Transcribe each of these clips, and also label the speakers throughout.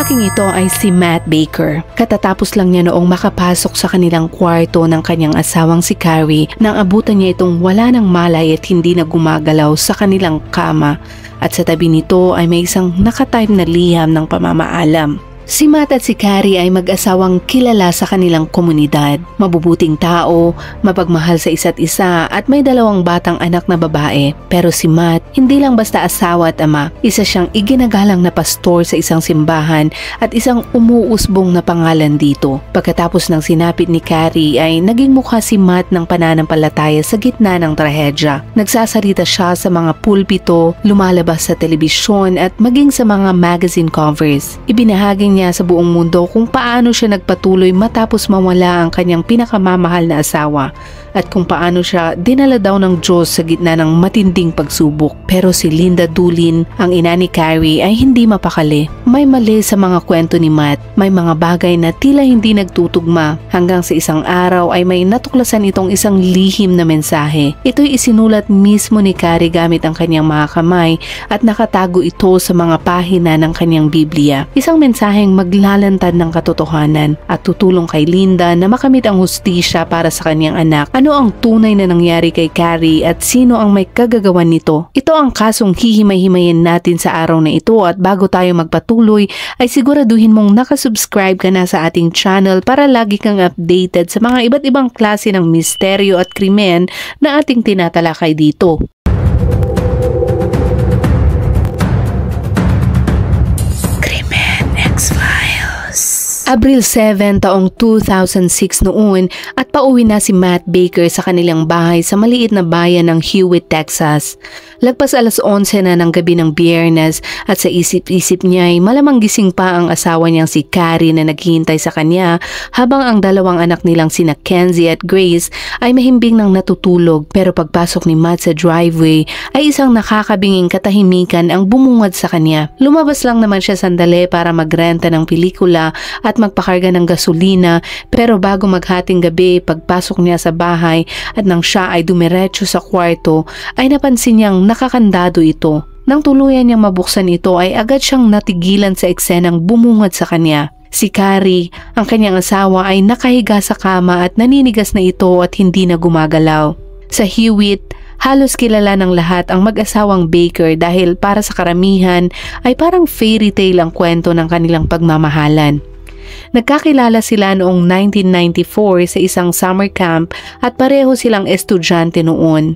Speaker 1: lalaking ito ay si Matt Baker. Katatapos lang niya noong makapasok sa kanilang kwarto ng kanyang asawang si Carrie nang abutan niya itong wala ng malay at hindi na gumagalaw sa kanilang kama. At sa tabi nito ay may isang nakatype na liham ng pamamaalam. Si Matt at si Carrie ay mag-asawang kilala sa kanilang komunidad. Mabubuting tao, mapagmahal sa isa't isa at may 2 batang anak na babae. Pero si Matt, hindi lang basta asawa at ama. Isa siyang iginagalang na pastor sa isang simbahan at isang umuusbong na pangalan dito. Pagkatapos ng sinapit ni Carrie ay naging mukha si Matt ng pananampalataya sa gitna ng trahedya. Nagsasalita siya sa mga pulpito, lumalabas sa telebisyon at maging sa mga magazine covers. Ibinahagi niya sa buong mundo kung paano siya nagpatuloy matapos mawala ang kanyang pinakamamahal na asawa at kung paano siya dinala daw ng Diyos sa gitna ng matinding pagsubok. Pero si Linda Dulin, ang ina ni Carrie, ay hindi mapakali. May mali sa mga kwento ni Matt. May mga bagay na tila hindi nagtutugma hanggang sa isang araw ay may natuklasan itong isang lihim na mensahe. Ito'y isinulat mismo ni Carrie gamit ang kanyang mga kamay at nakatago ito sa mga pahina ng kanyang Biblia. Isang mensaheng maglalantad ng katotohanan at tutulong kay Linda na makamit ang hustisya para sa kanyang anak. Ano ang tunay na nangyari kay Carrie at sino ang may kagagawan nito? Ito ang kasong hihimay-himayin natin sa araw na ito at bago tayo magpatuloy ay siguraduhin mong nakasubscribe ka na sa ating channel para lagi kang updated sa mga iba't ibang klase ng misteryo at krimen na ating tinatalakay dito. Abril 7 taong 2006 noon at pauwi na si Matt Baker sa kanilang bahay sa maliit na bayan ng Hewitt, Texas. Lagpas 11:00 na ng gabi ng Biyernes at sa isip-isip niya ay malamang gising pa ang asawa niyang si Carrie na naghihintay sa kanya habang ang 2 anak nilang sina Kenzie at Grace ay mahimbing ng natutulog. Pero pagpasok ni Matt sa driveway ay isang nakakabinging katahimikan ang bumungad sa kanya. Lumabas lang naman siya sandali para magrenta ng pelikula at magpakarga ng gasolina pero bago maghating gabi pagpasok niya sa bahay at nang siya ay dumiretso sa kwarto ay napansin niyang nakakandado ito. Nang tuluyan niyang mabuksan ito ay agad siyang natigilan sa eksenang bumungad sa kanya. Si Carrie, ang kanyang asawa ay nakahiga sa kama at naninigas na ito at hindi na gumagalaw. Sa Hewitt, halos kilala ng lahat ang mag-asawang Baker dahil para sa karamihan ay parang fairy tale ang kwento ng kanilang pagmamahalan. Nagkakilala sila noong 1994 sa isang summer camp at pareho silang estudyante noon.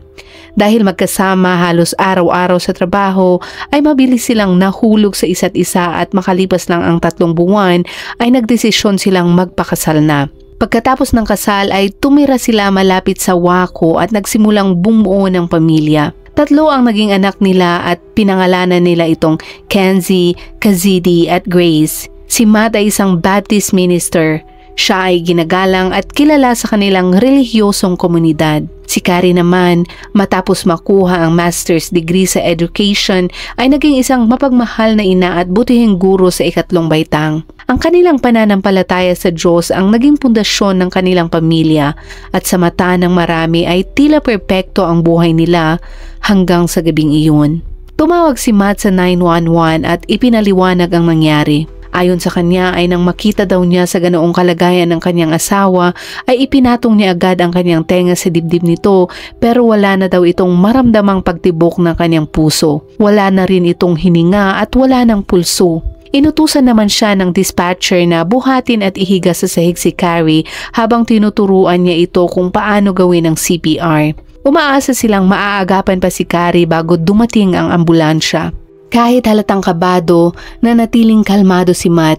Speaker 1: Dahil magkasama halos araw-araw sa trabaho ay mabilis silang nahulog sa isa't isa at makalipas lang ang 3 buwan ay nagdesisyon silang magpakasal na. Pagkatapos ng kasal ay tumira sila malapit sa Waco at nagsimulang bumuo ng pamilya. 3 ang naging anak nila at pinangalanan nila itong Kenzie, Kazidi at Grace. Si Matt ay isang Baptist minister. Siya ay ginagalang at kilala sa kanilang relihiyosong komunidad. Si Carrie naman, matapos makuha ang master's degree sa education, ay naging isang mapagmahal na ina at butihing guro sa 3 baitang. Ang kanilang pananampalataya sa Diyos ang naging pundasyon ng kanilang pamilya at sa mata ng marami ay tila perpekto ang buhay nila hanggang sa gabing iyon. Tumawag si Matt sa 911 at ipinaliwanag ang nangyari. Ayon sa kanya ay nang makita daw niya sa ganoong kalagayan ng kanyang asawa ay ipinatong niya agad ang kanyang tenga sa dibdib nito pero wala na daw itong maramdamang pagtibok ng kanyang puso. Wala na rin itong hininga at wala ng pulso. Inutusan naman siya ng dispatcher na buhatin at ihiga sa sahig si Carrie habang tinuturuan niya ito kung paano gawin ang CPR. Umaasa silang maaagapan pa si Carrie bago dumating ang ambulansya. Kahit halatang kabado, nanatiling kalmado si Matt.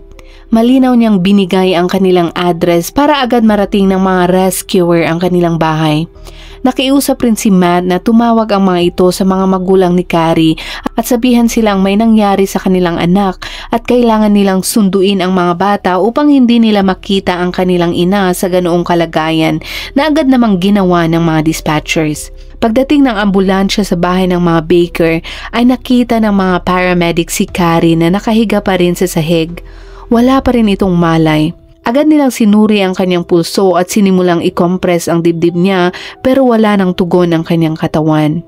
Speaker 1: Malinaw niyang binigay ang kanilang address para agad marating ng mga rescuer ang kanilang bahay. Nakiusap rin si Matt na tumawag ang mga ito sa mga magulang ni Carrie at sabihan silang may nangyari sa kanilang anak at kailangan nilang sunduin ang mga bata upang hindi nila makita ang kanilang ina sa ganoong kalagayan na agad namang ginawa ng mga dispatchers. Pagdating ng ambulansya sa bahay ng mga Baker ay nakita ng mga paramedic si Carrie na nakahiga pa rin sa sahig. Wala pa rin itong malay. Agad nilang sinuri ang kanyang pulso at sinimulang i-compress ang dibdib niya pero wala nang tugon ang kanyang katawan.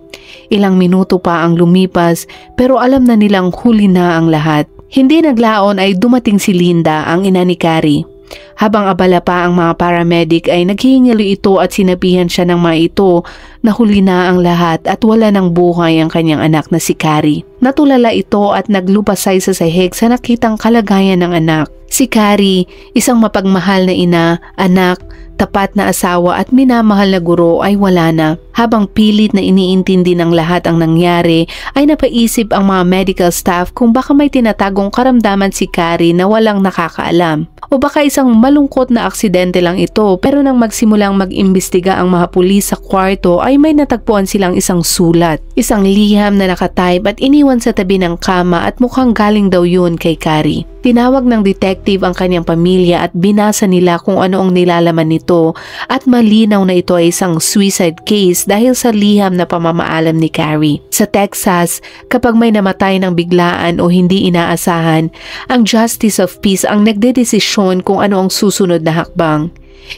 Speaker 1: Ilang minuto pa ang lumipas pero alam na nilang huli na ang lahat. Hindi naglaon ay dumating si Linda, ang ina ni Carrie. Habang abala pa ang mga paramedic ay naghihingalo ito at sinabihan siya ng mga ito na huli na ang lahat at wala ng buhay ang kanyang anak na si Carrie. Natulala ito at naglupasay sa sahig sa nakitang kalagayan ng anak. Si Carrie, isang mapagmahal na ina, anak, tapat na asawa at minamahal na guro ay wala na. Habang pilit na iniintindi ng lahat ang nangyari, ay napaisip ang mga medical staff kung baka may tinatagong karamdaman si Carrie na walang nakakaalam. O baka isang malungkot na aksidente lang ito, pero nang magsimulang mag-imbestiga ang mga pulis sa kwarto ay may natagpuan silang isang sulat. Isang liham na nakatype at iniwan sa tabi ng kama at mukhang galing daw yun kay Carrie. Tinawag ng detective ang kanyang pamilya at binasa nila kung ano ang nilalaman nito at malinaw na ito ay isang suicide case dahil sa liham na pamamaalam ni Carrie. Sa Texas, kapag may namatay ng biglaan o hindi inaasahan, ang Justice of Peace ang nagdedesisyon kung ano ang susunod na hakbang.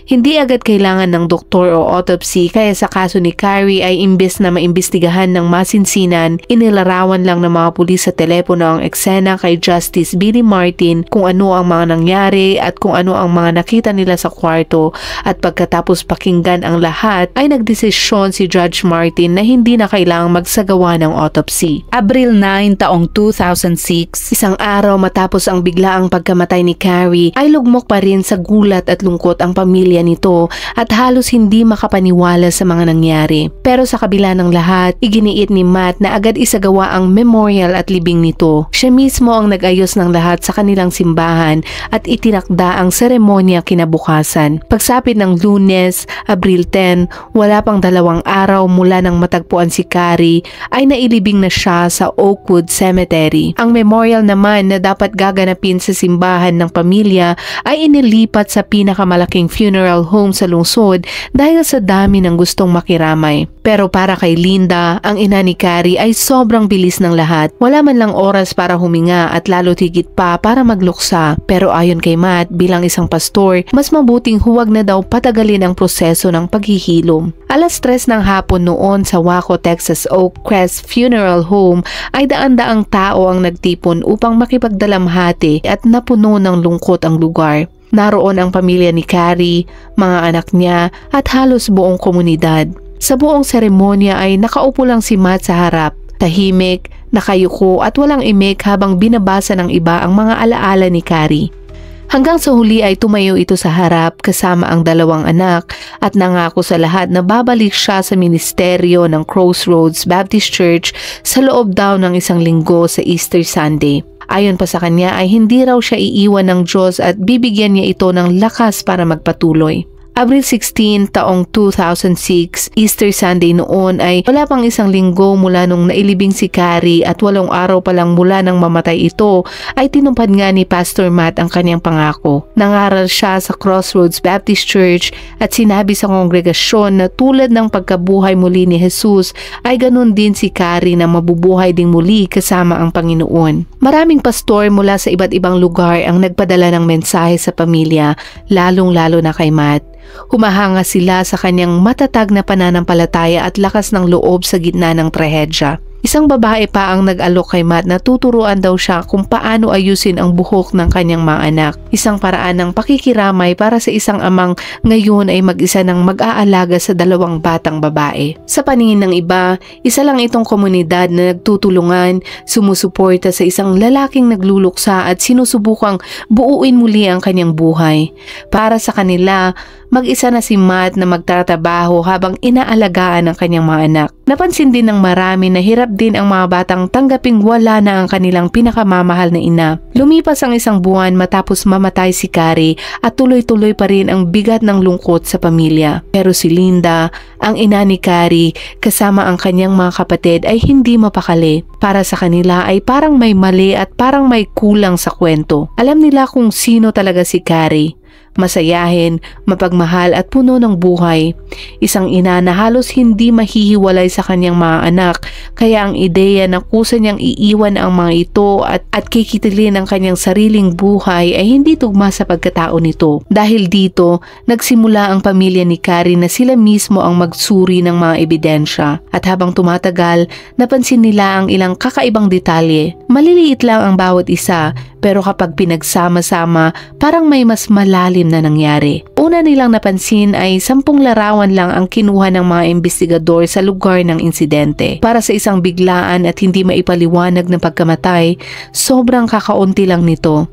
Speaker 1: Hindi agad kailangan ng doktor o autopsy kaya sa kaso ni Carrie ay imbes na maimbestigahan ng masinsinan, inilarawan lang ng mga pulis sa telepono ang eksena kay Justice Billy Martin kung ano ang mga nangyari at kung ano ang mga nakita nila sa kwarto at pagkatapos pakinggan ang lahat ay nagdesisyon si Judge Martin na hindi na kailangang magsagawa ng autopsy. Abril 9 taong 2006, isang araw matapos ang biglaang pagkamatay ni Carrie ay lugmok pa rin sa gulat at lungkot ang pamilya nito at halos hindi makapaniwala sa mga nangyari. Pero sa kabila ng lahat, iginiit ni Matt na agad isagawa ang memorial at libing nito. Siya mismo ang nag-ayos ng lahat sa kanilang simbahan at itinakda ang seremonya kinabukasan. Pagsapit ng Lunes, Abril 10, wala pang 2 araw mula nang matagpuan si Carrie, ay nailibing na siya sa Oakwood Cemetery. Ang memorial naman na dapat gaganapin sa simbahan ng pamilya ay inilipat sa pinakamalaking funeral home sa lungsod dahil sa dami ng gustong makiramay. Pero para kay Linda, ang ina ni Carrie ay sobrang bilis ng lahat. Wala man lang oras para huminga at lalo higit pa para magluksa. Pero ayon kay Matt, bilang isang pastor, mas mabuting huwag na daw patagalin ang proseso ng paghihilom. Alas 3 ng hapon noon sa Waco, Texas Oak Crest Funeral Home ay daan-daang tao ang nagtipon upang makipagdalamhati at napuno ng lungkot ang lugar. Naroon ang pamilya ni Carrie, mga anak niya at halos buong komunidad. Sa buong seremonya ay nakaupo lang si Matt sa harap, tahimik, nakayuko at walang imik habang binabasa ng iba ang mga alaala ni Carrie. Hanggang sa huli ay tumayo ito sa harap kasama ang 2 anak at nangako sa lahat na babalik siya sa ministeryo ng Crossroads Baptist Church sa loob daw ng 1 linggo sa Easter Sunday. Ayon pa sa kanya ay hindi raw siya iiwan ng Diyos at bibigyan niya ito ng lakas para magpatuloy. Abril 16 taong 2006, Easter Sunday noon ay wala pang 1 linggo mula nung nailibing si Carrie at 8 araw pa lang mula nang mamatay ito ay tinupad nga ni Pastor Matt ang kanyang pangako. Nangaral siya sa Crossroads Baptist Church at sinabi sa kongregasyon na tulad ng pagkabuhay muli ni Jesus ay ganun din si Carrie na mabubuhay ding muli kasama ang Panginoon. Maraming pastor mula sa iba't ibang lugar ang nagpadala ng mensahe sa pamilya, lalong-lalo na kay Matt. Humahanga sila sa kanyang matatag na pananampalataya at lakas ng loob sa gitna ng trahedya. Isang babae pa ang nag-alok kay Matt na tuturuan daw siya kung paano ayusin ang buhok ng kanyang mga anak. Isang paraan ng pakikiramay para sa isang amang ngayon ay mag-isa ng mag-aalaga sa 2 batang babae. Sa paningin ng iba, isa lang itong komunidad na nagtutulungan, sumusuporta sa isang lalaking nagluluksa at sinusubukang buuin muli ang kanyang buhay. Para sa kanila, mag-isa na si Matt na magtatrabaho habang inaalagaan ang kanyang mga anak. Napansin din ng marami na hirap din ang mga batang tanggaping wala na ang kanilang pinakamamahal na ina. Lumipas ang 1 buwan matapos mamatay si Carrie at tuloy-tuloy pa rin ang bigat ng lungkot sa pamilya. Pero si Linda, ang ina ni Carrie, kasama ang kanyang mga kapatid ay hindi mapakali. Para sa kanila ay parang may mali at parang may kulang sa kwento. Alam nila kung sino talaga si Carrie. masayahin, mapagmahal at puno ng buhay. Isang ina na halos hindi mahihiwalay sa kanyang mga anak, kaya ang ideya na kusa niyang iiwan ang mga ito at kikitilin ang kanyang sariling buhay ay hindi tugma sa pagkatao nito. Dahil dito, nagsimula ang pamilya ni Carrie na sila mismo ang magsuri ng mga ebidensya. At habang tumatagal, napansin nila ang ilang kakaibang detalye. Maliliit lang ang bawat isa, pero kapag pinagsama-sama, parang may mas malalim na nangyari. Una nilang napansin ay 10 larawan lang ang kinuha ng mga investigador sa lugar ng insidente. Para sa isang biglaan at hindi maipaliwanag na pagkamatay, sobrang kakaunti lang nito.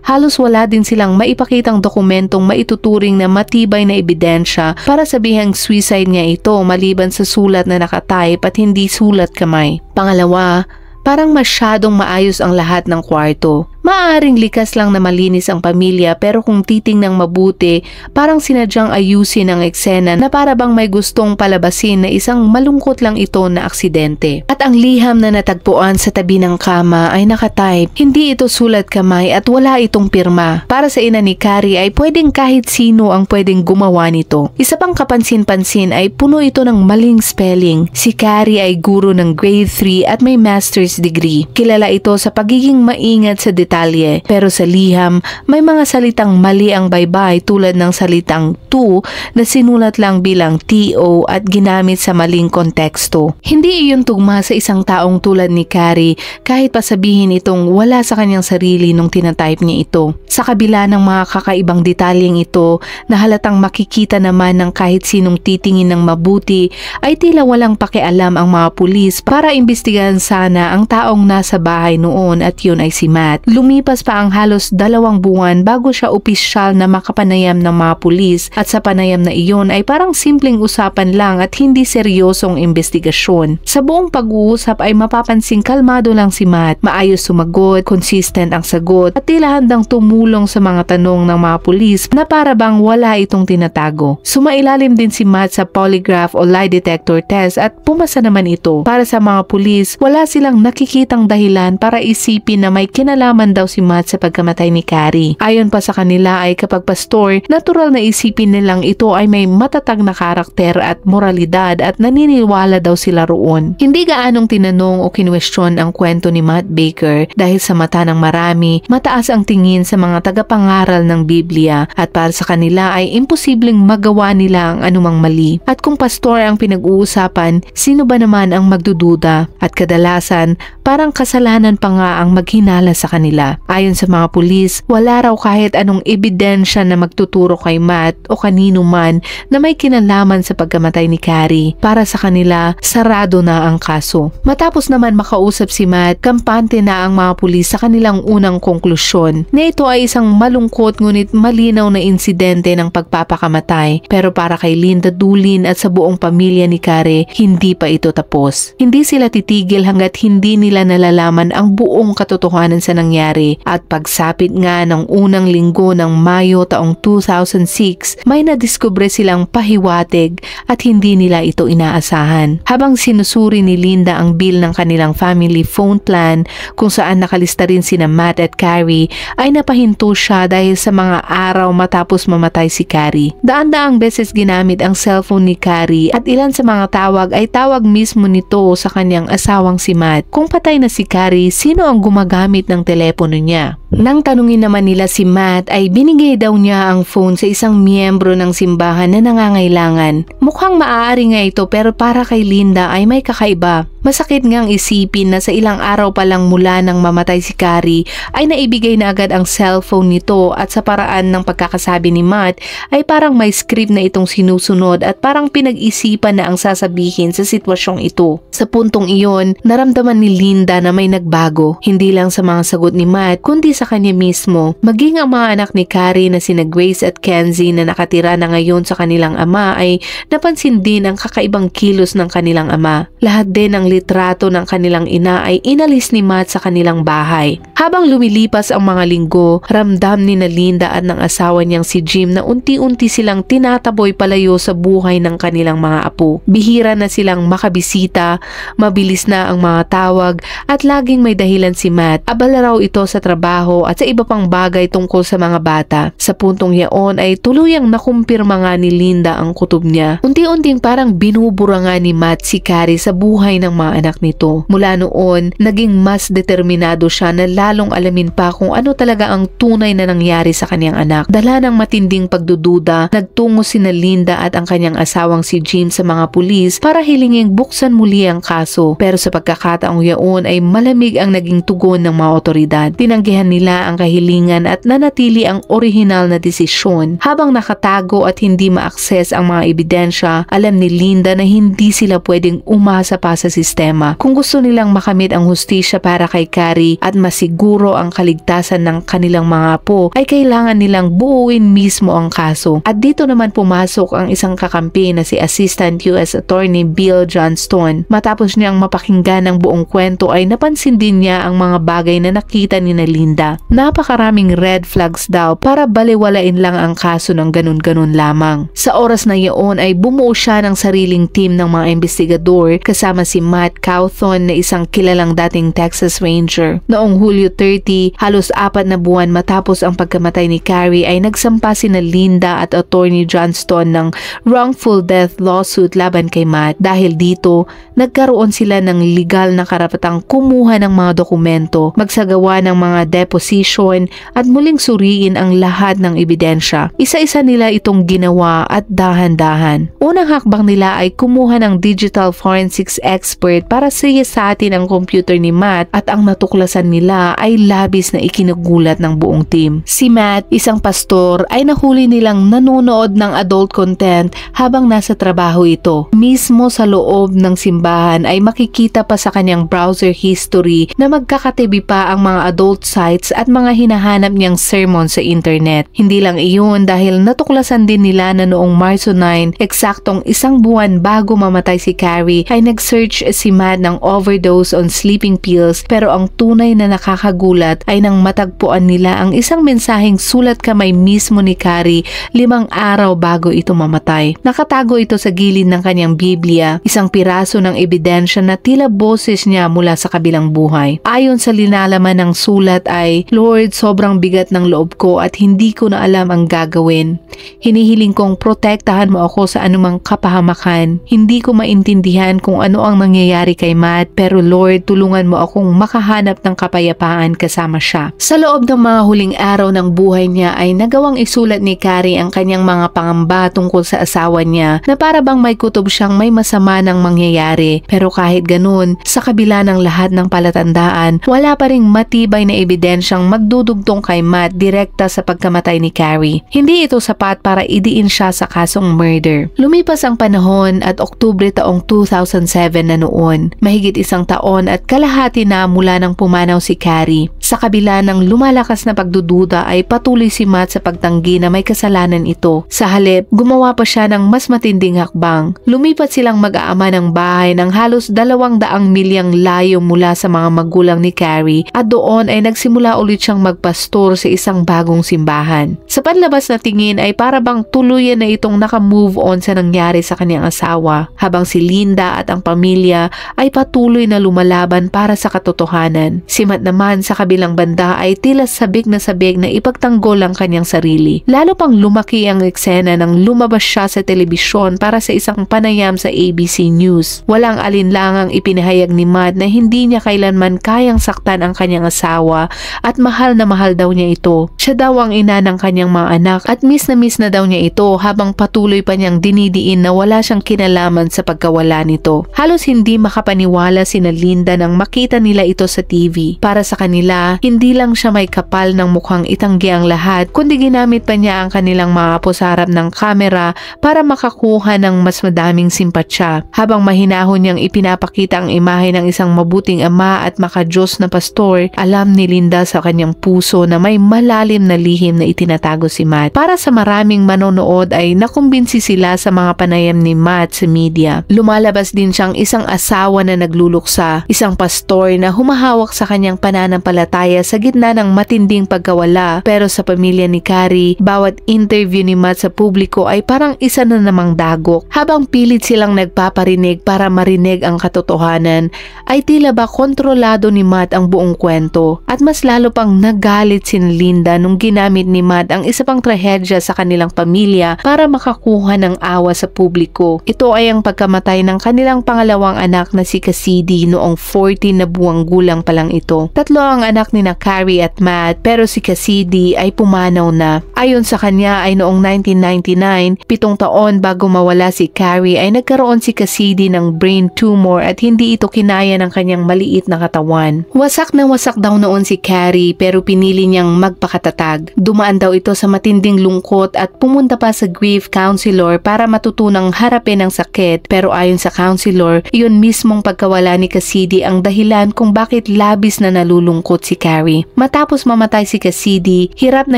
Speaker 1: Halos wala din silang maipakitang dokumentong maituturing na matibay na ebidensya para sabihang suicide nga ito maliban sa sulat na nakatype at hindi sulat kamay. Pangalawa, parang masyadong maayos ang lahat ng kwarto. Maaaring likas lang na malinis ang pamilya pero kung titingnang mabuti, parang sinadyang ayusin ang eksena na para bang may gustong palabasin na isang malungkot lang ito na aksidente. At ang liham na natagpuan sa tabi ng kama ay nakatype. Hindi ito sulat kamay at wala itong pirma. Para sa ina ni Carrie ay pwedeng kahit sino ang pwedeng gumawa nito. Isa pang kapansin-pansin ay puno ito ng maling spelling. Si Carrie ay guro ng grade 3 at may master's degree. Kilala ito sa pagiging maingat sa detalye. Pero sa liham, may mga salitang mali ang baybay tulad ng salitang to na sinulat lang bilang TO at ginamit sa maling konteksto. Hindi iyon tugma sa isang taong tulad ni Carrie kahit pa sabihin itong wala sa kanyang sarili nung tinatype niya ito. Sa kabila ng mga kakaibang detalyeng ito na halatang makikita naman ng kahit sinong titingin ng mabuti ay tila walang pakialam ang mga pulis para imbestigahan sana ang taong nasa bahay noon at yun ay si Matt. Lumipas pa ang halos 2 buwan bago siya opisyal na makapanayam ng mga pulis at sa panayam na iyon ay parang simpleng usapan lang at hindi seryosong investigasyon. Sa buong pag-uusap ay mapapansing kalmado lang si Matt, maayos sumagot, consistent ang sagot at tila handang tumulong sa mga tanong ng mga pulis na para bang wala itong tinatago. Sumailalim din si Matt sa polygraph o lie detector test at pumasa naman ito. Para sa mga pulis, wala silang nakikitang dahilan para isipin na may kinalaman daw si Matt sa pagkamatay ni Carrie. Ayon pa sa kanila ay kapag pastor, natural na isipin nilang ito ay may matatag na karakter at moralidad at naniniwala daw sila roon. Hindi gaanong tinanong o kinwestiyon ang kwento ni Matt Baker dahil sa mata ng marami, mataas ang tingin sa mga tagapangaral ng Biblia at para sa kanila ay imposibleng magawa nila ang anumang mali. At kung pastor ang pinag-uusapan, sino ba naman ang magdududa? At kadalasan, parang kasalanan pa nga ang maghinala sa kanila. Ayon sa mga pulis, wala raw kahit anong ebidensya na magtuturo kay Matt o kanino man na may kinalaman sa pagkamatay ni Carrie. Para sa kanila, sarado na ang kaso. Matapos naman makausap si Matt, kampante na ang mga pulis sa kanilang unang konklusyon na ito ay isang malungkot ngunit malinaw na insidente ng pagpapakamatay. Pero para kay Linda Dulin at sa buong pamilya ni Carrie, hindi pa ito tapos. Hindi sila titigil hanggat hindi nila nalalaman ang buong katotohanan sa nangyari. At pagsapit nga ng unang linggo ng Mayo taong 2006, may nadiskubre silang pahiwatig at hindi nila ito inaasahan. Habang sinusuri ni Linda ang bill ng kanilang family phone plan kung saan nakalista rin sina Matt at Carrie, ay napahinto siya dahil sa mga araw matapos mamatay si Carrie. Daan-daang beses ginamit ang cellphone ni Carrie at ilan sa mga tawag ay tawag mismo nito sa kanyang asawang si Matt. Kung patay na si Carrie, sino ang gumagamit ng telepono niya? Nang tanungin naman nila si Matt ay binigay daw niya ang phone sa isang miyembro ng simbahan na nangangailangan. Mukhang maaari nga ito pero para kay Linda ay may kakaiba. Masakit ngang isipin na sa ilang araw pa lang mula nang mamatay si Carrie ay naibigay na agad ang cellphone nito at sa paraan ng pagkakasabi ni Matt ay parang may script na itong sinusunod at parang pinag-isipan na ang sasabihin sa sitwasyong ito. Sa puntong iyon, naramdaman ni Linda na may nagbago, hindi lang sa mga sagot ni Matt kundi sa kanya mismo. Maging ang mga anak ni Carrie na sina Grace at Kenzie na nakatira na ngayon sa kanilang ama ay napansin din ang kakaibang kilos ng kanilang ama. Lahat din ng litrato ng kanilang ina ay inalis ni Matt sa kanilang bahay. Habang lumilipas ang mga linggo, ramdam ni na Linda at ng asawa niyang si Jim na unti-unti silang tinataboy palayo sa buhay ng kanilang mga apo. Bihira na silang makabisita, mabilis na ang mga tawag at laging may dahilan si Matt. Abala raw ito sa trabaho trabaho at sa iba pang bagay tungkol sa mga bata. Sa puntong yaon ay tuluyang nakumpirma nga ni Linda ang kutob niya. Unti-unting parang binubura nga ni Matt si Carrie sa buhay ng mga anak nito. Mula noon, naging mas determinado siya na lalong alamin pa kung ano talaga ang tunay na nangyari sa kanyang anak. Dala ng matinding pagdududa, nagtungo sina Linda at ang kanyang asawang si Jim sa mga pulis para hilinging buksan muli ang kaso. Pero sa pagkakataong yaon ay malamig ang naging tugon ng mga otoridad. Tinanggihan nila ang kahilingan at nanatili ang orihinal na desisyon. Habang nakatago at hindi ma-access ang mga ebidensya, alam ni Linda na hindi sila pwedeng umasa pa sa sistema. Kung gusto nilang makamit ang hustisya para kay Carrie at masiguro ang kaligtasan ng kanilang mga apo, ay kailangan nilang buuin mismo ang kaso. At dito naman pumasok ang isang kakampi na si Assistant U.S. Attorney Bill Johnston. Matapos niyang mapakinggan ang buong kwento ay napansin din niya ang mga bagay na nakita ni Linda. Napakaraming red flags daw para baliwalain lang ang kaso ng ganun-ganun lamang. Sa oras na iyon ay bumuo siya ng sariling team ng mga investigador kasama si Matt Cawthon na isang kilalang dating Texas Ranger. Noong Hulyo 30, halos 4 na buwan matapos ang pagkamatay ni Carrie ay nagsampa sina Linda at Attorney Johnston ng wrongful death lawsuit laban kay Matt. Dahil dito, nagkaroon sila ng legal na karapatang kumuha ng mga dokumento, magsagawa ng mga deposition at muling suriin ang lahat ng ebidensya. Isa-isa nila itong ginawa at dahan-dahan. Unang hakbang nila ay kumuha ng digital forensics expert para siyasatin ang computer ni Matt at ang natuklasan nila ay labis na ikinagulat ng buong team. Si Matt, isang pastor, ay nahuli nilang nanonood ng adult content habang nasa trabaho ito. Mismo sa loob ng simbahan ay makikita pa sa kanyang browser history na magkakatibi pa ang mga adult sites at mga hinahanap niyang sermon sa internet. Hindi lang iyon dahil natuklasan din nila na noong Marso 9, eksaktong 1 buwan bago mamatay si Carrie, ay nag-search si Matt ng overdose on sleeping pills, pero ang tunay na nakakagulat ay nang matagpuan nila ang isang mensaheng sulat kamay mismo ni Carrie 5 araw bago ito mamatay. Nakatago ito sa gilid ng kanyang Biblia, isang piraso ng ebidensya na tila boses niya mula sa kabilang buhay. Ayon sa linalaman ng sulat ay, "Lord, sobrang bigat ng loob ko at hindi ko na alam ang gagawin. Hinihiling kong protektahan mo ako sa anumang kapahamakan. Hindi ko maintindihan kung ano ang nangyayari kay Matt, pero Lord, tulungan mo akong makahanap ng kapayapaan kasama siya." Sa loob ng mga huling araw ng buhay niya ay nagawang isulat ni Carrie ang kanyang mga pangamba tungkol sa asawa niya na para bang may kutob siyang may masama nang mangyayari. Pero kahit ganun, sa kabila ng lahat ng palatandaan, wala pa ring matibay na ebidensyang magdudugtong kay Matt direkta sa pagkamatay ni Carrie. Hindi ito sapat para idiin siya sa kasong murder. Lumipas ang panahon at Oktubre taong 2007 na noon. Mahigit 1 taon at kalahati na mula nang pumanaw si Carrie. Sa kabila ng lumalakas na pagdududa ay patuloy si Matt sa pagtanggi na may kasalanan ito. Sa halip, gumawa pa siya ng mas matinding hakbang. Lumipat silang mag-aama ng bahay ng halos 200 milyang layo mula sa mga magulang ni Carrie at doon ay nagsimula ulit siyang magpastor sa isang bagong simbahan. Sa panlabas na tingin ay para bang tuluyan na itong naka-move on sa nangyari sa kanyang asawa, habang si Linda at ang pamilya ay patuloy na lumalaban para sa katotohanan. Si Matt naman sa kabilang banda ay tila sabik na ipagtanggol ang kanyang sarili. Lalo pang lumaki ang eksena nang lumabas siya sa telebisyon para sa isang panayam sa ABC News. Walang alinlangang ipinahayag ni Matt na hindi niya kailanman kayang saktan ang kanyang asawa at mahal na mahal daw niya ito. Siya daw ang ina ng kanyang mga anak at miss na daw niya ito habang patuloy pa niyang dinidiin na wala siyang kinalaman sa pagkawala nito. Halos hindi makapaniwala sina Linda nang makita nila ito sa TV. Para sa kanila, hindi lang siya may kapal ng mukhang itanggi ang lahat, kundi ginamit pa niya ang kanilang mga apo sa harap ng kamera para makakuha ng mas madaming simpatsya. Habang mahinahon niyang ipinapakita ang imahe ng isang mabuting ama at makadiyos na pastor, alam ni Linda sa kanyang puso na may malalim na lihim na itinatago si Matt. Para sa maraming manonood ay nakumbinsi sila sa mga panayam ni Matt sa media. Lumalabas din siyang isang asawa na nagluluksa, isang pastor na humahawak sa kanyang pananampalataya palataya sa gitna ng matinding pagkawala. Pero sa pamilya ni Carrie, bawat interview ni Matt sa publiko ay parang isa na namang dagok. Habang pilit silang nagpaparinig para marinig ang katotohanan, ay tila ba kontrolado ni Matt ang buong kwento. At mas lalo pang nagalit si Linda nung ginamit ni Matt ang isa pang trahedya sa kanilang pamilya para makakuha ng awa sa publiko. Ito ay ang pagkamatay ng kanilang pangalawang anak na si Cassidy noong 14 na buwang gulang pa lang ito. Tatlo ang anak ni na Carrie at Matt, pero si Cassidy ay pumanaw na. Ayon sa kanya ay noong 1999, 7 taon bago mawala si Carrie, ay nagkaroon si Cassidy ng brain tumor at hindi ito kinaya ng kanyang maliit na katawan. Wasak na wasak daw noon si Carrie, pero pinili niyang magpakatatag. Dumaan daw ito sa matinding lungkot at pumunta pa sa grief counselor para matutunang harapin ang sakit, pero ayon sa counselor, iyon mismong pagkawala ni Cassidy ang dahilan kung bakit labis na nalulungkot si Carrie. Matapos mamatay si Cassidy, hirap na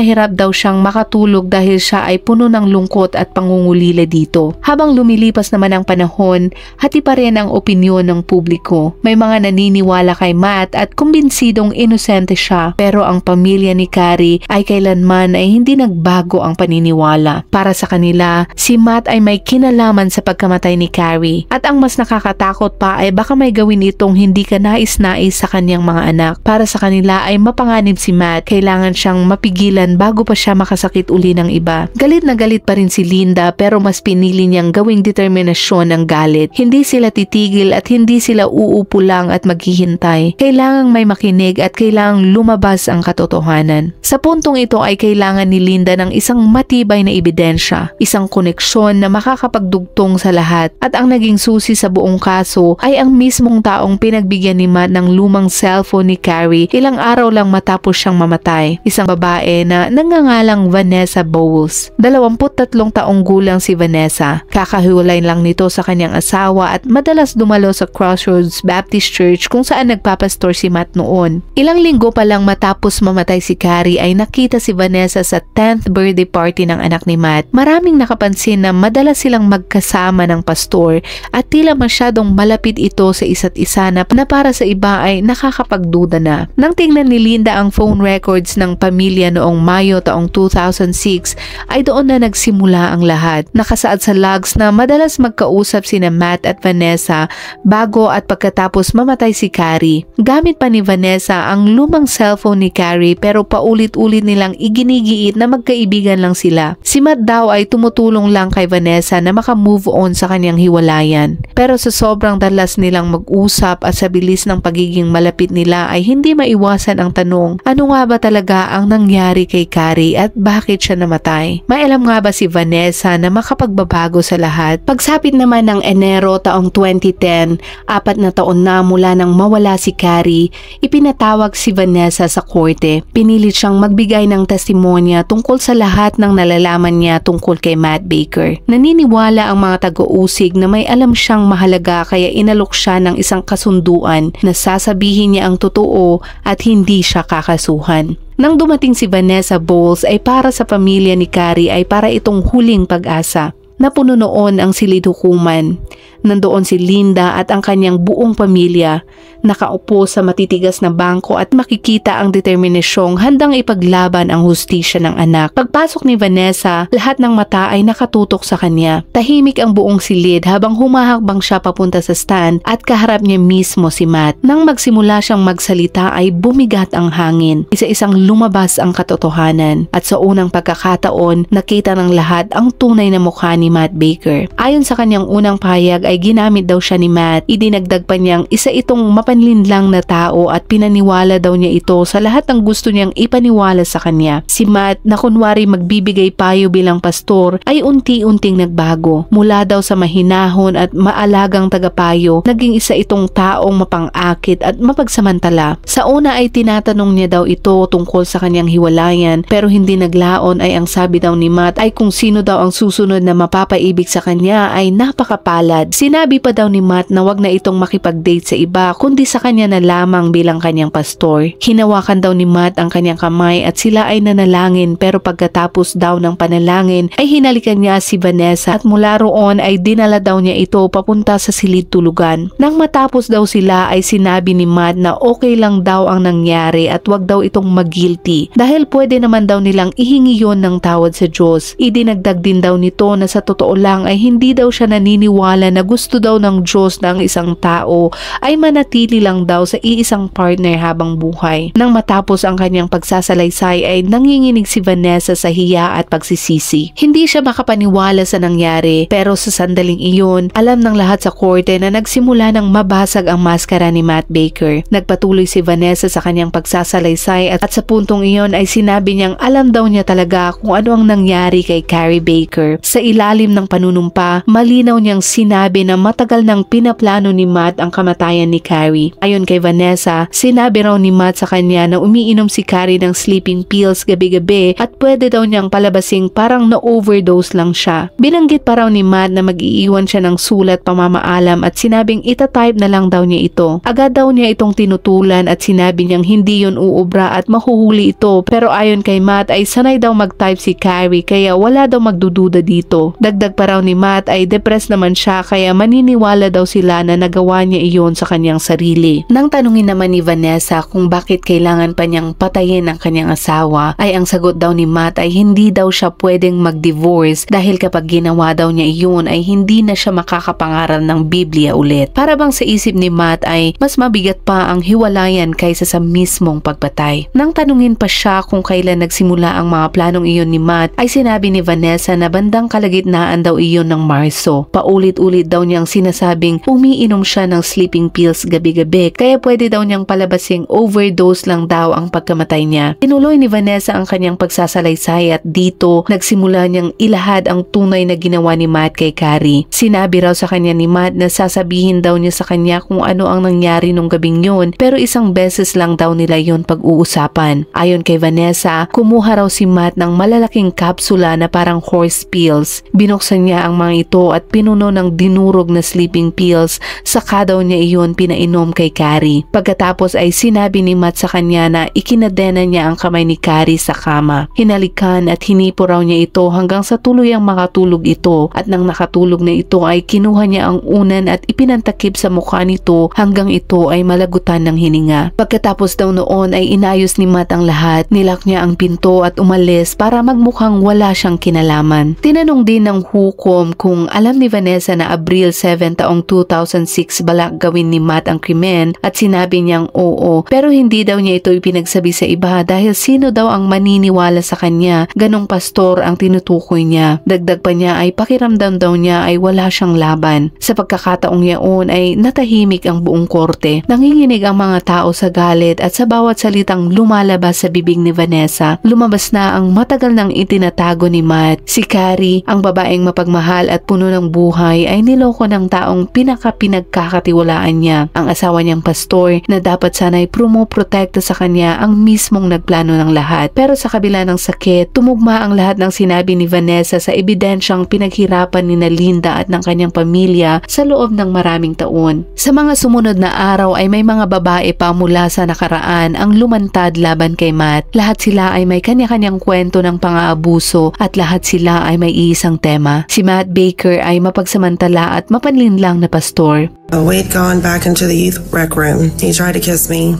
Speaker 1: hirap daw siyang makatulog dahil siya ay puno ng lungkot at pangungulila dito. Habang lumilipas naman ang panahon, hati pa rin ang opinyon ng publiko. May mga naniniwala kay Matt at kumbinsidong inosente siya, pero ang pamilya ni Carrie ay kailanman ay hindi nagbago ang paniniwala. Para sa kanila, si Matt ay may kinalaman sa pagkamatay ni Carrie, at ang mas nakakatakot pa ay baka may gawin itong hindi ka nais-nais sa kanyang mga anak. Para sa kanila ay mapanganib si Matt, kailangan siyang mapigilan bago pa siya makasakit uli ng iba. Galit na galit pa rin si Linda, pero mas pinili niyang gawing determinasyon ang galit. Hindi sila titigil at hindi sila uupo lang at maghihintay. Kailangang may makinig at kailangang lumabas ang katotohanan. Sa puntong ito ay kailangan ni Linda ng isang matibay na ebidensya, isang koneksyon na makakapagdugtong sa lahat, at ang naging susi sa buong kaso ay ang mismong taong pinagbigyan ni Matt ng lumang cellphone ni Carrie ilang araw lang matapos siyang mamatay. Isang babae na nangangalang Vanessa Bowles. 23 taong gulang si Vanessa. Kakahiwalay lang nito sa kanyang asawa at madalas dumalo sa Crossroads Baptist Church kung saan nagpapastor si Matt noon. Ilang linggo pa lang matapos mamatay si Carrie ay nakita si Vanessa sa 10th birthday party ng anak ni Matt. Maraming nakapansin na madalas silang magkasama ng pastor at tila masyadong malapit ito sa isa't isa na para sa iba ay nakakapagduda na. Nang tingnan ni Linda ang phone records ng pamilya noong Mayo taong 2006 ay doon na nagsimula ang lahat. Nakasaad sa logs na madalas magkausap sina Matt at Vanessa bago at pagkatapos mamatay si Carrie. Gamit pa ni Vanessa ang lumang cellphone ni Carrie, pero paulit-ulit nilang iginigiit na magkaibigan lang sila. Si Matt daw ay tumutulong lang kay Vanessa na makamove on sa kanyang hiwalayan. Pero sa sobrang dalas nilang mag-usap at sa bilis ng pagiging malapit nila ay hindi maiwasan ang tanong, ano nga ba talaga ang nangyari kay Carrie at bakit siya namatay? May alam nga ba si Vanessa na makapagbabago sa lahat? Pagsapit naman ng Enero taong 2010, 4 na taon na mula nang mawala si Carrie, ipinatawag si Vanessa sa korte. Pinilit siyang magbigay ng testimonya tungkol sa lahat ng nalalaman niya tungkol kay Matt Baker. Naniniwala ang mga taga-usig na may alam siyang mahalaga, kaya inalok siya ng isang kasunduan na sasabihin niya ang totoo at hindi siya kakasuhan. Nang dumating si Vanessa Bowles ay para sa pamilya ni Carrie ay para itong huling pag-asa. Napuno noon ang silid-hukuman. Nandoon si Linda at ang kanyang buong pamilya, nakaupo sa matitigas na bangko at makikita ang determinasyong handang ipaglaban ang hustisya ng anak. Pagpasok ni Vanessa, lahat ng mata ay nakatutok sa kanya. Tahimik ang buong silid habang humahakbang siya papunta sa stand at kaharap niya mismo si Matt. Nang magsimula siyang magsalita ay bumigat ang hangin. Isa-isang lumabas ang katotohanan at sa unang pagkakataon, nakita ng lahat ang tunay na mukha ni Matt Baker. Ayon sa kanyang unang pahayag ay ginamit daw siya ni Matt. Idinagdag pa niyang isa itong mapanlinlang na tao at pinaniwala daw niya ito sa lahat ng gusto niyang ipaniwala sa kanya. Si Matt, na kunwari magbibigay payo bilang pastor, ay unti-unting nagbago. Mula daw sa mahinahon at maalagang tagapayo, naging isa itong taong mapang-akit at mapagsamantala. Sa una ay tinatanong niya daw ito tungkol sa kanyang hiwalayan, pero hindi naglaon ay ang sabi daw ni Matt ay kung sino daw ang susunod na mapapaibig sa kanya ay napakapalad. Sinabi pa daw ni Matt na wag na itong makipag-date sa iba kundi sa kanya na lamang bilang kanyang pastor. Hinawakan daw ni Matt ang kanyang kamay at sila ay nanalangin, pero pagkatapos daw ng panalangin ay hinalikan niya si Vanessa at mula roon ay dinala daw niya ito papunta sa silid tulugan. Nang matapos daw sila ay sinabi ni Matt na okay lang daw ang nangyari at wag daw itong mag-guilty dahil pwede naman daw nilang ihingi yon ng tawad sa Diyos. Idinagdag din daw nito na sa totoo lang ay hindi daw siya naniniwala na gusto daw ng Diyos na ang isang tao ay manatili lang daw sa iisang partner habang buhay. Nang matapos ang kanyang pagsasalaysay ay nanginginig si Vanessa sa hiya at pagsisisi. Hindi siya makapaniwala sa nangyari, pero sa sandaling iyon, alam ng lahat sa korte na nagsimula ng mabasag ang maskara ni Matt Baker. Nagpatuloy si Vanessa sa kanyang pagsasalaysay at sa puntong iyon ay sinabi niyang alam daw niya talaga kung ano ang nangyari kay Carrie Baker. Sa ilalim ng panunumpa, malinaw niyang sinabi na matagal nang pinaplano ni Matt ang kamatayan ni Carrie. Ayon kay Vanessa, sinabi raw ni Matt sa kanya na umiinom si Carrie ng sleeping pills gabi-gabi at pwede daw niyang palabasing parang na-overdose lang siya. Binanggit pa raw ni Matt na mag-iiwan siya ng sulat pamamaalam at sinabing itatype na lang daw niya ito. Agad daw niya itong tinutulan at sinabi niyang hindi yon uubra at mahuhuli ito, pero ayon kay Matt ay sanay daw mag-type si Carrie kaya wala daw magdududa dito. Dagdag pa raw ni Matt ay depressed naman siya kaya maniniwala daw sila na nagawa niya iyon sa kanyang sarili. Nang tanungin naman ni Vanessa kung bakit kailangan pa niyang patayin ang kanyang asawa ay ang sagot daw ni Matt ay hindi daw siya pwedeng mag-divorce dahil kapag ginawa daw niya iyon ay hindi na siya makakapangaral ng Biblia ulit. Para bang sa isip ni Matt ay mas mabigat pa ang hiwalayan kaysa sa mismong pagpatay. Nang tanungin pa siya kung kailan nagsimula ang mga planong iyon ni Matt ay sinabi ni Vanessa na bandang kalagitnaan daw iyon ng Marso. Paulit-ulit daw niyang sinasabing umiinom siya ng sleeping pills gabi-gabi kaya pwede daw niyang palabasing overdose lang daw ang pagkamatay niya. Tinuloy ni Vanessa ang kanyang pagsasalaysay at dito nagsimula niyang ilahad ang tunay na ginawa ni Matt kay Carrie. Sinabi raw sa kanya ni Matt na sasabihin daw niya sa kanya kung ano ang nangyari nung gabing yun, pero isang beses lang daw nila yun pag-uusapan. Ayon kay Vanessa, kumuha raw si Matt ng malalaking kapsula na parang horse pills. Binuksan niya ang mga ito at pinuno ng dinurog na sleeping pills, saka daw niya iyon pinainom kay Carrie. Pagkatapos ay sinabi ni Matt sa kanya na ikinadena niya ang kamay ni Carrie sa kama. Hinalikan at hinipo raw niya ito hanggang sa tuluyang makatulog ito at nang nakatulog na ito ay kinuha niya ang unan at ipinantakip sa mukha nito hanggang ito ay malagutan ng hininga. Pagkatapos daw noon ay inayos ni Matt ang lahat. Nilak niya ang pinto at umalis para magmukhang wala siyang kinalaman. Tinanong din ng hukom kung alam ni Vanessa na Abril 7 taong 2006 balak gawin ni Matt ang krimen at sinabi niyang oo, pero hindi daw niya ito ipinagsabi sa iba dahil sino daw ang maniniwala sa kanya, ganong pastor ang tinutukoy niya. Dagdag pa niya ay pakiramdam daw niya ay wala siyang laban. Sa pagkakataong yaon ay natahimik ang buong korte. Nanginginig ang mga tao sa galit at sa bawat salitang lumalabas sa bibig ni Vanessa, lumabas na ang matagal nang itinatago ni Matt. Si Carrie, ang babaeng mapagmahal at puno ng buhay, ay niloko ng taong pinagkakatiwalaan niya, ang asawa niyang pastor na dapat sana'y protekta sa kanya ang mismong nagplano ng lahat. Pero sa kabila ng sakit, tumugma ang lahat ng sinabi ni Vanessa sa ebidensyang pinaghirapan ni Linda at ng kanyang pamilya sa loob ng maraming taon. Sa mga sumunod na araw ay may mga babae pa mula sa nakaraan ang lumantad laban kay Matt. Lahat sila ay may kanya-kanyang kwento ng pang-aabuso at lahat sila ay may iisang tema. Si Matt Baker ay mapagsamantala at mapanlinlang na pastor.
Speaker 2: We'd gone back into the youth rec room. He tried to kiss me.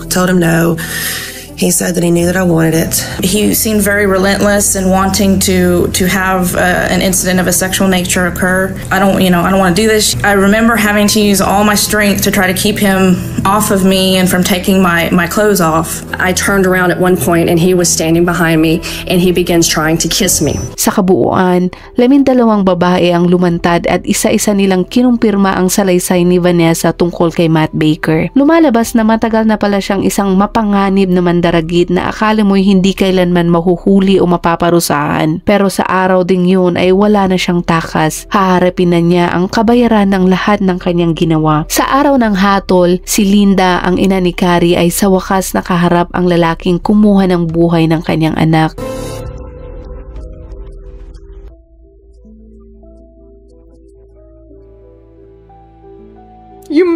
Speaker 2: Told him no. He said that he knew that I wanted it.
Speaker 3: He seemed very relentless in wanting to have an incident of a sexual nature occur. I don't want to do this. I remember having to use all my strength to try to keep him off of me and from taking my clothes off.
Speaker 4: I turned around at one point and he was standing behind me and he begins trying to kiss me.
Speaker 1: Sa kabuuan, 12 babae ang lumantad at isa-isa nilang kinumpirma ang salaysay ni Vanessa tungkol kay Matt Baker. Lumalabas na matagal na pala siyang isang mapanganib na mandaragit na akala mo'y hindi kailanman mahuhuli o mapaparusahan. Pero sa araw ding yun ay wala na siyang takas. Haharapin na niya ang kabayaran ng lahat ng kanyang ginawa. Sa araw ng hatol, si Linda, ang ina ni Carrie, ay sa wakas nakaharap ang lalaking kumuha ng buhay ng kanyang anak.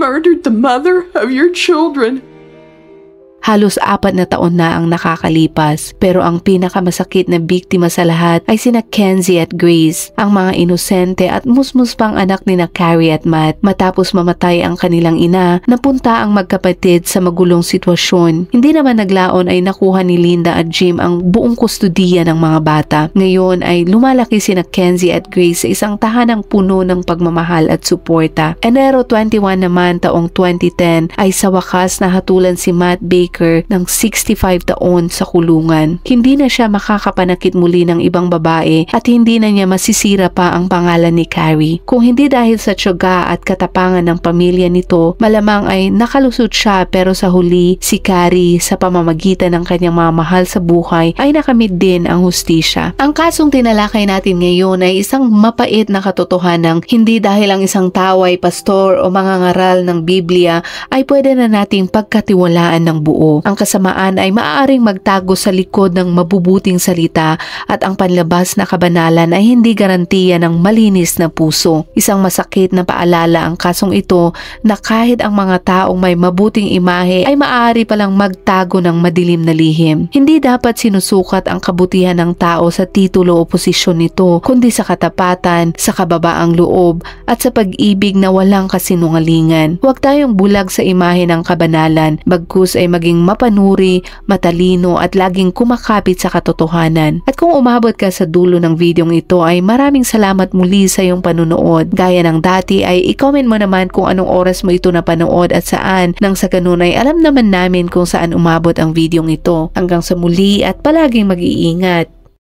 Speaker 5: murdered the mother of your children.
Speaker 1: Halos 4 na taon na ang nakakalipas, pero ang pinakamasakit na biktima sa lahat ay sina Kenzie at Grace, ang mga inosente at musmus pang anak ni na Carrie at Matt. Matapos mamatay ang kanilang ina, napunta ang magkapatid sa magulong sitwasyon. Hindi naman naglaon ay nakuha ni Linda at Jim ang buong kustudiya ng mga bata. Ngayon ay lumalaki sina Kenzie at Grace sa isang tahanang puno ng pagmamahal at suporta. Enero 21 naman taong 2010 ay sa wakas nahatulan si Matt Baker ng 65 taon sa kulungan. Hindi na siya makakapanakit muli ng ibang babae at hindi na niya masisira pa ang pangalan ni Carrie. Kung hindi dahil sa tiyaga at katapangan ng pamilya nito, malamang ay nakalusot siya, pero sa huli, si Carrie sa pamamagitan ng kanyang mga mahal sa buhay ay nakamit din ang hustisya. Ang kasong tinalakay natin ngayon ay isang mapait na katotohanan. Hindi dahil ang isang tao ay pastor o mangangaral ng Biblia ay pwede na nating pagkatiwalaan ng buo. Ang kasamaan ay maaaring magtago sa likod ng mabubuting salita at ang panlabas na kabanalan ay hindi garantiya ng malinis na puso. Isang masakit na paalala ang kasong ito na kahit ang mga taong may mabuting imahe ay maaari palang magtago ng madilim na lihim. Hindi dapat sinusukat ang kabutihan ng tao sa titulo o posisyon nito, kundi sa katapatan, sa kababaang loob at sa pag-ibig na walang kasinungalingan. Huwag tayong bulag sa imahe ng kabanalan, bagkus ay maging mapanuri, matalino at laging kumakapit sa katotohanan. At kung umabot ka sa dulo ng videong ito ay maraming salamat muli sa iyong panunood. Gaya ng dati ay i-comment mo naman kung anong oras mo ito napanood at saan, nang sa ganun ay alam naman namin kung saan umabot ang videong ito. Hanggang sa muli at palaging mag-iingat.